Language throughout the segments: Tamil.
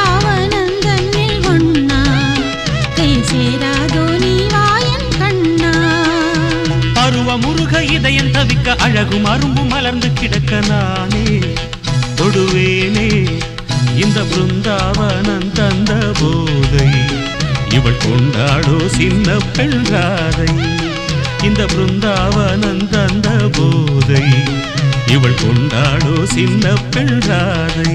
பிருந்தாவனந்தன்னில் ஒன்னா கை சேராதோ நீ வாயன் கண்ணா பருவ முருக இதயம் தவிக்க அழகும் அரும்பும் மலர்ந்து கிடக்க நானே தொடுவேனே இந்த பிருந்தாவனம் தந்த போதை இவள் கொண்டாடோ சின்ன பெண் ராதை இந்த பிருந்தாவனம் தந்த போதை இவள் கொண்டாடோ சின்ன பெண் ராதை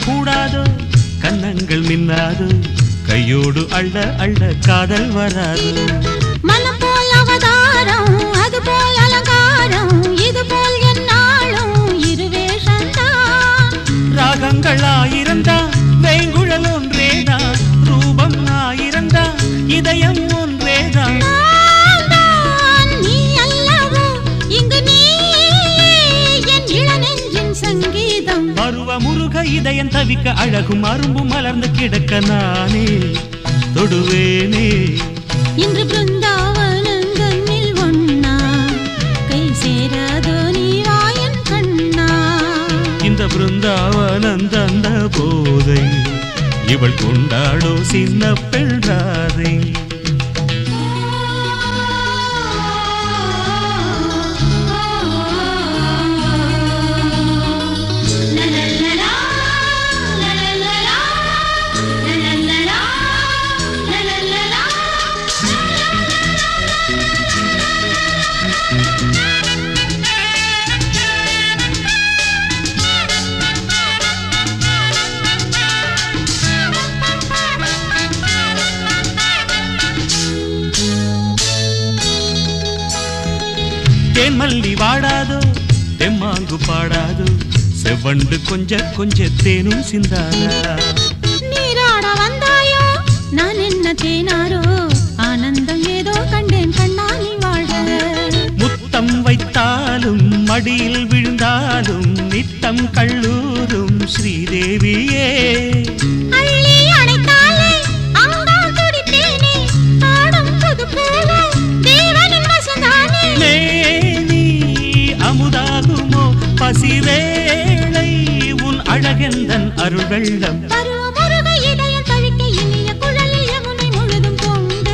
கூடாதோ கண்ணங்கள் மின்னாதோ கையோடு அள்ள அள்ள காதல் வராது மனம் போல் அவதாரம் அது போல் அலங்காரம் இது போல் என்னாலும் இருவேஷந்தான் ராகங்கள் ஆயிரந்தா வேங்குழல் ஒன்றேதான் ரூபம் ஆயிரந்தா இதயம் ஒன்றேதான் நீ அல்லவோ இங்கு நீ என் இளநெஞ்சின் சங்கீதம் பருவ முருக இதயம் தவிக்க அழகும் அரும்பும் மலர்ந்து கிடக்க நானே தொடுவேனே இன்று பிருந்தாவனந்தன்னில் ஒன்னா கை சேராதோ நீ வாயன் கண்ணா இந்த பிருந்தாவனம் தந்த போதை இவள் கொண்டாடோ சின்ன பெண் ராதை தேன் மல்லி வாடாதோ தெம்மாங்கு பாடாதோ செவ்வண்டு கொஞ்ச கொஞ்ச தேனும் சிந்தாதா நீராட வந்தாயோ நான் என்ன தேனாரோ ஆனந்தம் ஏதோ கண்டேன் கண்ணா நீ வாழ முத்தம் வைத்தாலும் மடியில் விழுந்தாலும் நித்தம் கள்ளூரும் ஸ்ரீதேவியே அள்ளி அணைத்தாலே அங்கால் துடித்தேனே ஆடும் புது பூவே தேவனின் வசந்தானே அமுதாகுமோ பசிவேளை உன் அழகெந்தன் அருள் வெள்ளம் பருவ முருக இதயம் தவிக்க இனிய குழலில் யமுனை முழுதும் பொங்க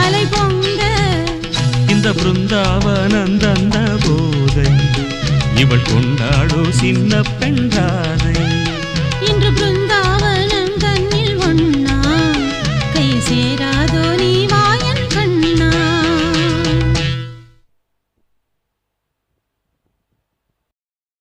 அலை பொங்க இந்த பிருந்தாவனம் தந்த போதை இவள் கொண்டாடோ சின்ன பெண் ராதை இன்று பிருந்தாவனம் தன்னில் ஒன்னா கை சேராதோ